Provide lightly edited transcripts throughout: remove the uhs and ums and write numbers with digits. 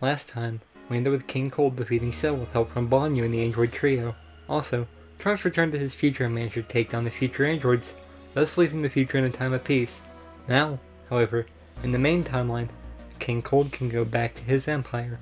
Last time, we ended with King Cold defeating Cell with help from Bonyu and the android trio. Also, Trunks returned to his future and managed to take down the future androids, thus leaving the future in a time of peace. Now, however, in the main timeline, King Cold can go back to his empire.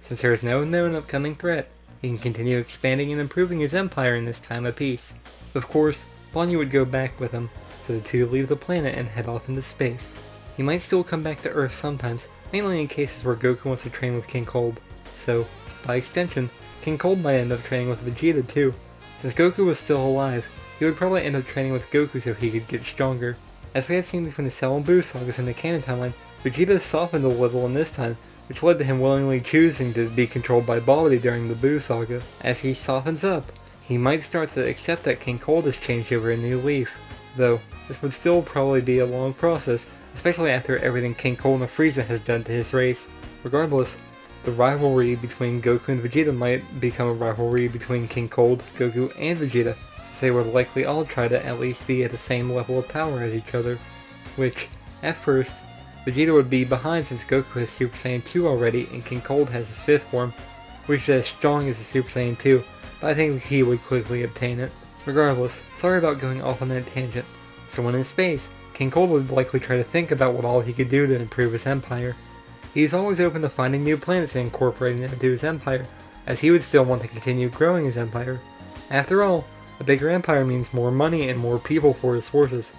Since there is no known upcoming threat, he can continue expanding and improving his empire in this time of peace. Of course, Bonyu would go back with him, so the two leave the planet and head off into space. He might still come back to Earth sometimes, mainly in cases where Goku wants to train with King Cold. So, by extension, King Cold might end up training with Vegeta too. Since Goku was still alive, he would probably end up training with Goku so he could get stronger. As we had seen between the Cell and Buu sagas in the canon timeline, Vegeta softened a little in this time, which led to him willingly choosing to be controlled by Baldi during the Buu saga. As he softens up, he might start to accept that King Cold has changed over a new leaf, though this would still probably be a long process, especially after everything King Cold and Frieza has done to his race. Regardless, the rivalry between Goku and Vegeta might become a rivalry between King Cold, Goku, and Vegeta, since they would likely all try to at least be at the same level of power as each other, which, at first, Vegeta would be behind since Goku has Super Saiyan 2 already and King Cold has his 5th form, which is as strong as the Super Saiyan 2, but I think he would quickly obtain it. Regardless, sorry about going off on that tangent. So when in space, King Cold would likely try to think about what all he could do to improve his empire. He's always open to finding new planets and incorporating them into his empire, as he would still want to continue growing his empire. After all, a bigger empire means more money and more people for his forces.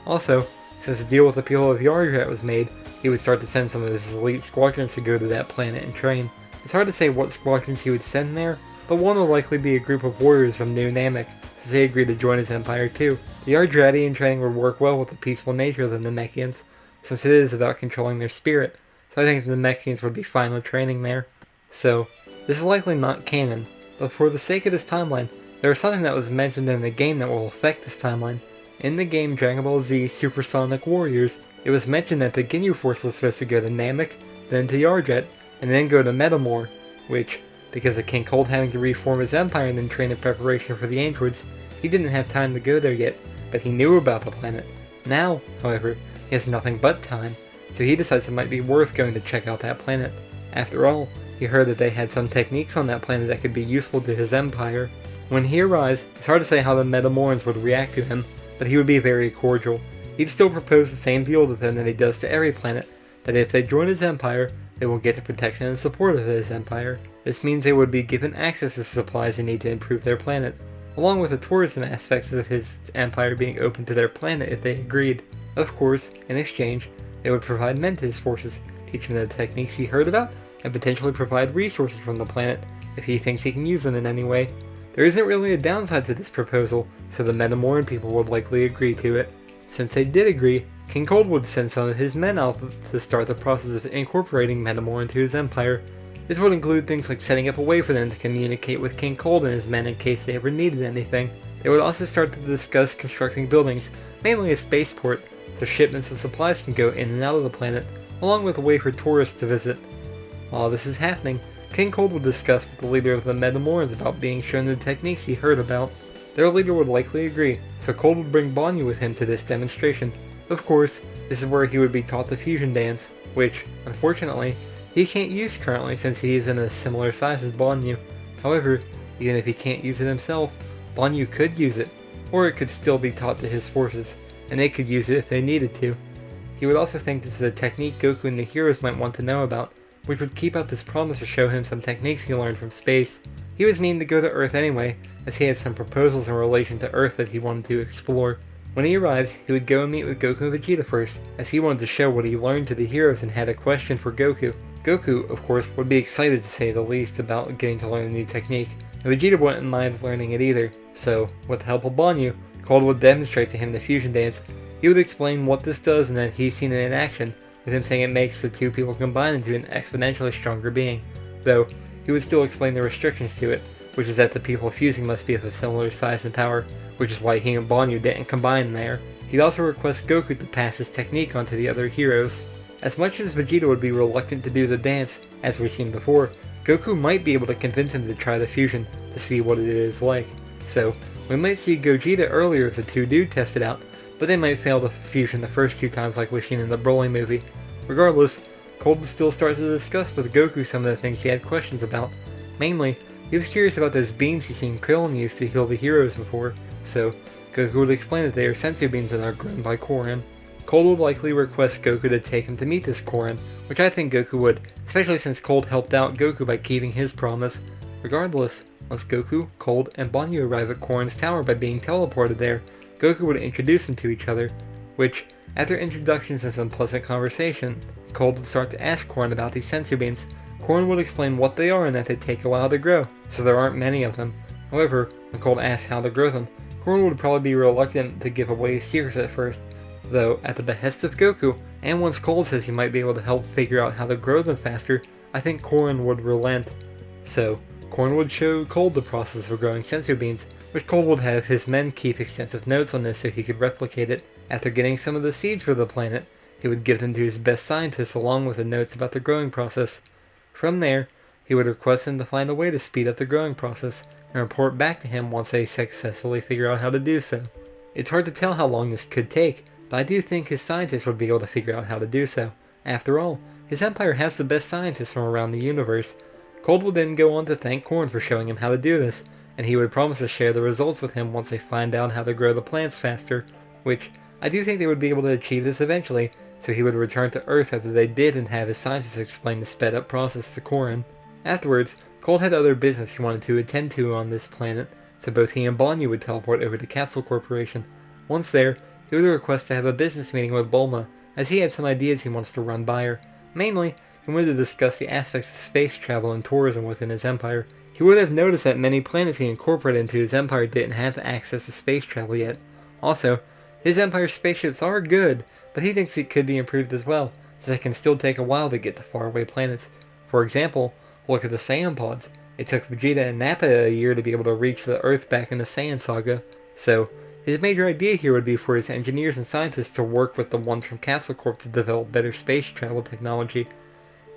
Also, since the deal with the people of Yardrat was made, he would start to send some of his elite squadrons to go to that planet and train. It's hard to say what squadrons he would send there, but one will likely be a group of warriors from New Namek, since they agreed to join his empire too. The Yardratian training would work well with the peaceful nature of the Namekians, since it is about controlling their spirit, so I think the Namekians would be fine with training there. So, this is likely not canon, but for the sake of this timeline, there is something that was mentioned in the game that will affect this timeline. In the game Dragon Ball Z Supersonic Warriors, it was mentioned that the Ginyu Force was supposed to go to Namek, then to Yardrat, and then go to Metamor, which, because of King Cold having to reform his empire and then train in preparation for the androids, he didn't have time to go there yet, but he knew about the planet. Now, however, he has nothing but time, so he decides it might be worth going to check out that planet. After all, he heard that they had some techniques on that planet that could be useful to his empire. When he arrives, it's hard to say how the Metamorans would react to him, but he would be very cordial. He'd still propose the same deal to them that he does to every planet, that if they join his empire, they will get the protection and support of his empire. This means they would be given access to supplies they need to improve their planet, along with the tourism aspects of his empire being open to their planet if they agreed. Of course, in exchange, they would provide men to his forces, teach him the techniques he heard about, and potentially provide resources from the planet if he thinks he can use them in any way. There isn't really a downside to this proposal, so the Metamoran people would likely agree to it. Since they did agree, King Cold would send some of his men out to start the process of incorporating Metamor into his empire. This would include things like setting up a way for them to communicate with King Cold and his men in case they ever needed anything. They would also start to discuss constructing buildings, mainly a spaceport, so shipments of supplies can go in and out of the planet, along with a way for tourists to visit. While this is happening, King Cold would discuss with the leader of the Metamorans about being shown the techniques he heard about. Their leader would likely agree, so Cold would bring Bonyu with him to this demonstration. Of course, this is where he would be taught the fusion dance, which, unfortunately, he can't use currently since he is in a similar size as Bonyu. However, even if he can't use it himself, Bonyu could use it, or it could still be taught to his forces, and they could use it if they needed to. He would also think this is a technique Goku and the heroes might want to know about, which would keep up his promise to show him some techniques he learned from space. He was meaning to go to Earth anyway, as he had some proposals in relation to Earth that he wanted to explore. When he arrives, he would go and meet with Goku and Vegeta first, as he wanted to show what he learned to the heroes and had a question for Goku. Goku, of course, would be excited to say the least about getting to learn a new technique, and Vegeta wouldn't mind learning it either. So, with the help of Bonyu, Cold would demonstrate to him the fusion dance. He would explain what this does and that he's seen it in action, with him saying it makes the two people combine into an exponentially stronger being, though he would still explain the restrictions to it, which is that the people fusing must be of a similar size and power, which is why he and Bonyu didn't combine there. He'd also request Goku to pass his technique on to the other heroes. As much as Vegeta would be reluctant to do the dance, as we've seen before, Goku might be able to convince him to try the fusion to see what it is like. So, we might see Gogeta earlier if the two do test it out, but they might fail the fusion the first 2 times like we've seen in the Broly movie. Regardless, Cold would still start to discuss with Goku some of the things he had questions about. Mainly, he was curious about those beans he'd seen Krillin use to heal the heroes before, so Goku would explain that they are sensu beans that are grown by Korin. Cold would likely request Goku to take him to meet this Korin, which I think Goku would, especially since Cold helped out Goku by keeping his promise. Regardless, once Goku, Cold, and Bonyu arrive at Korin's tower by being teleported there, Goku would introduce them to each other, which, after introductions and some pleasant conversation, Cold would start to ask Korin about these sensu beans. Korin would explain what they are and that they take a while to grow, so there aren't many of them. However, when Cold asks how to grow them, Korin would probably be reluctant to give away his secrets at first, though at the behest of Goku, and once Cold says he might be able to help figure out how to grow them faster, I think Korin would relent. So, Korin would show Cold the process of growing sensu beans, which Cold would have his men keep extensive notes on this so he could replicate it. After getting some of the seeds for the planet, he would give them to his best scientists along with the notes about the growing process. From there, he would request them to find a way to speed up the growing process, and report back to him once they successfully figure out how to do so. It's hard to tell how long this could take, but I do think his scientists would be able to figure out how to do so. After all, his empire has the best scientists from around the universe. Cold would then go on to thank Korin for showing him how to do this, and he would promise to share the results with him once they find out how to grow the plants faster, which I do think they would be able to achieve this eventually, so he would return to Earth after they did and have his scientists explain the sped up process to Korin. Afterwards, Cold had other business he wanted to attend to on this planet, so both he and Bonyu would teleport over to Capsule Corporation. Once there, he would request to have a business meeting with Bulma, as he had some ideas he wants to run by her. Mainly, he wanted to discuss the aspects of space travel and tourism within his empire. He would have noticed that many planets he incorporated into his empire didn't have access to space travel yet. Also, his empire's spaceships are good, but he thinks it could be improved as well, since it can still take a while to get to faraway planets. For example, look at the Saiyan pods. It took Vegeta and Nappa a year to be able to reach the Earth back in the Saiyan saga, so his major idea here would be for his engineers and scientists to work with the ones from Capsule Corp to develop better space travel technology.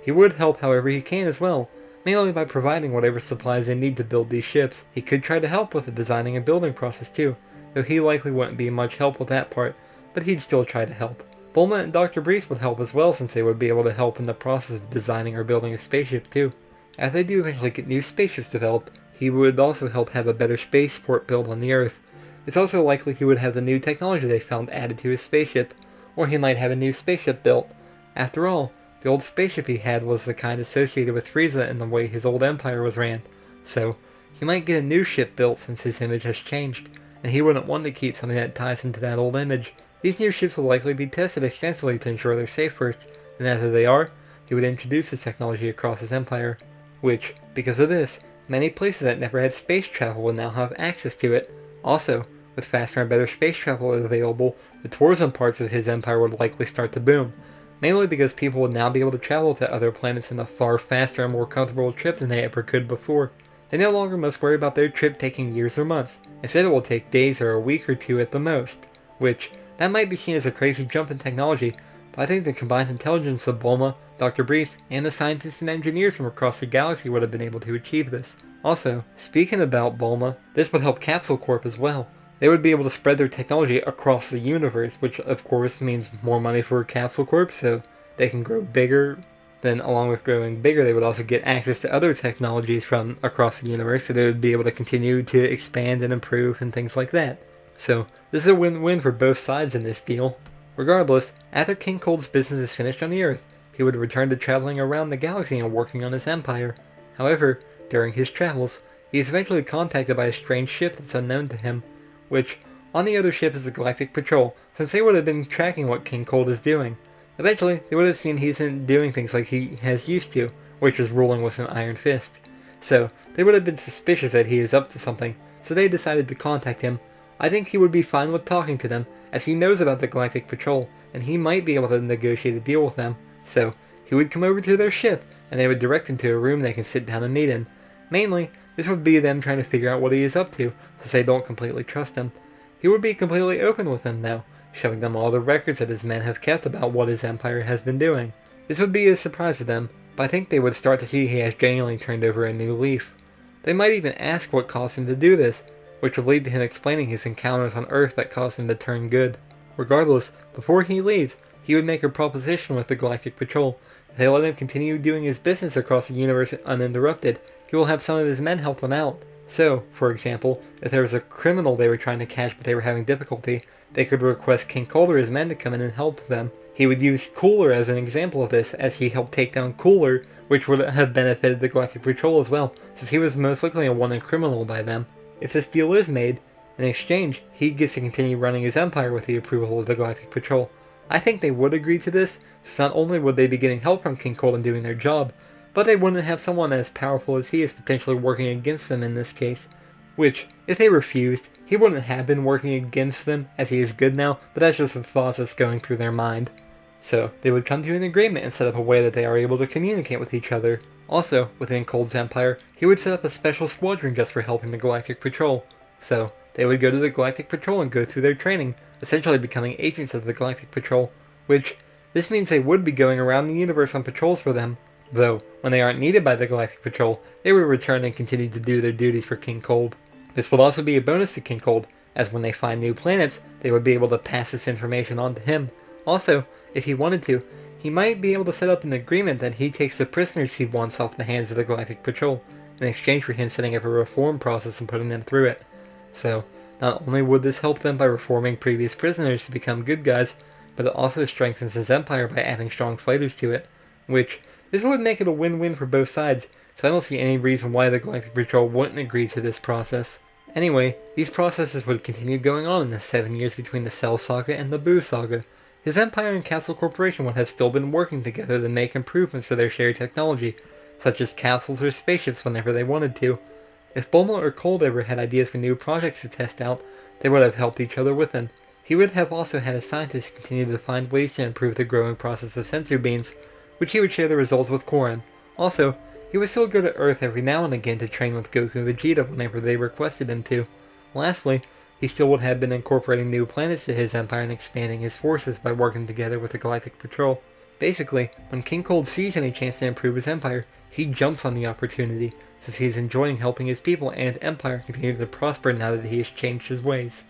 He would help however he can as well, mainly by providing whatever supplies they need to build these ships. He could try to help with the designing and building process too, though he likely wouldn't be much help with that part, but he'd still try to help. Bulma and Dr. Breeze would help as well, since they would be able to help in the process of designing or building a spaceship too. As they do eventually get new spaceships developed, he would also help have a better spaceport built on the Earth. It's also likely he would have the new technology they found added to his spaceship, or he might have a new spaceship built. After all, the old spaceship he had was the kind associated with Frieza in the way his old empire was ran, so he might get a new ship built since his image has changed, and he wouldn't want to keep something that ties into that old image. These new ships will likely be tested extensively to ensure they're safe first, and after they are, he would introduce this technology across his empire, which, because of this, many places that never had space travel will now have access to it. Also, with faster and better space travel available, the tourism parts of his empire would likely start to boom, mainly because people would now be able to travel to other planets in a far faster and more comfortable trip than they ever could before. They no longer must worry about their trip taking years or months. Instead, it will take days or a week or two at the most, which, that might be seen as a crazy jump in technology, but I think the combined intelligence of Bulma, Dr. Breeze, and the scientists and engineers from across the galaxy would have been able to achieve this. Also, speaking about Bulma, this would help Capsule Corp as well. They would be able to spread their technology across the universe, which of course means more money for Capsule Corp, so they can grow bigger. Then along with growing bigger, they would also get access to other technologies from across the universe, so they would be able to continue to expand and improve and things like that. So, this is a win-win for both sides in this deal. Regardless, after King Cold's business is finished on the Earth, he would return to traveling around the galaxy and working on his empire. However, during his travels, he is eventually contacted by a strange ship that's unknown to him, which, on the other ship is the Galactic Patrol, since they would have been tracking what King Cold is doing. Eventually, they would have seen he isn't doing things like he has used to, which is ruling with an iron fist. So, they would have been suspicious that he is up to something, so they decided to contact him. I think he would be fine with talking to them, as he knows about the Galactic Patrol, and he might be able to negotiate a deal with them. So, he would come over to their ship, and they would direct him to a room they can sit down and meet in. Mainly, this would be them trying to figure out what he is up to, since they don't completely trust him. He would be completely open with them though, showing them all the records that his men have kept about what his empire has been doing. This would be a surprise to them, but I think they would start to see he has genuinely turned over a new leaf. They might even ask what caused him to do this, which would lead to him explaining his encounters on Earth that caused him to turn good. Regardless, before he leaves, he would make a proposition with the Galactic Patrol, If they let him continue doing his business across the universe uninterrupted, he will have some of his men help them out. So, for example, if there was a criminal they were trying to catch but they were having difficulty, they could request King Cold or his men to come in and help them. He would use Cooler as an example of this, as he helped take down Cooler, which would have benefited the Galactic Patrol as well, since he was most likely a wanted criminal by them. If this deal is made, in exchange, he gets to continue running his empire with the approval of the Galactic Patrol. I think they would agree to this, so not only would they be getting help from King Cold and doing their job, but they wouldn't have someone as powerful as he is potentially working against them in this case. Which, if they refused, he wouldn't have been working against them, as he is good now, but that's just the thoughts that's going through their mind. So, they would come to an agreement and set up a way that they are able to communicate with each other. Also, within Cold's empire, he would set up a special squadron just for helping the Galactic Patrol. So, they would go to the Galactic Patrol and go through their training, essentially becoming agents of the Galactic Patrol, which, this means they would be going around the universe on patrols for them. Though, when they aren't needed by the Galactic Patrol, they would return and continue to do their duties for King Cold. This would also be a bonus to King Cold, as when they find new planets, they would be able to pass this information on to him. Also, if he wanted to, he might be able to set up an agreement that he takes the prisoners he wants off the hands of the Galactic Patrol, in exchange for him setting up a reform process and putting them through it. So, not only would this help them by reforming previous prisoners to become good guys, but it also strengthens his empire by adding strong fighters to it, which, this would make it a win-win for both sides, so I don't see any reason why the Galactic Patrol wouldn't agree to this process. Anyway, these processes would continue going on in the 7 years between the Cell Saga and the Boo Saga. His Empire and Castle Corporation would have still been working together to make improvements to their shared technology, such as capsules or spaceships whenever they wanted to. If Bulma or Cold ever had ideas for new projects to test out, they would have helped each other with them. He would have also had a scientist continue to find ways to improve the growing process of sensor beams, which he would share the results with Korin. Also, he would still go to Earth every now and again to train with Goku and Vegeta whenever they requested him to. Lastly, he still would have been incorporating new planets to his empire and expanding his forces by working together with the Galactic Patrol. Basically, when King Cold sees any chance to improve his empire, he jumps on the opportunity, since he is enjoying helping his people and empire continue to prosper now that he has changed his ways.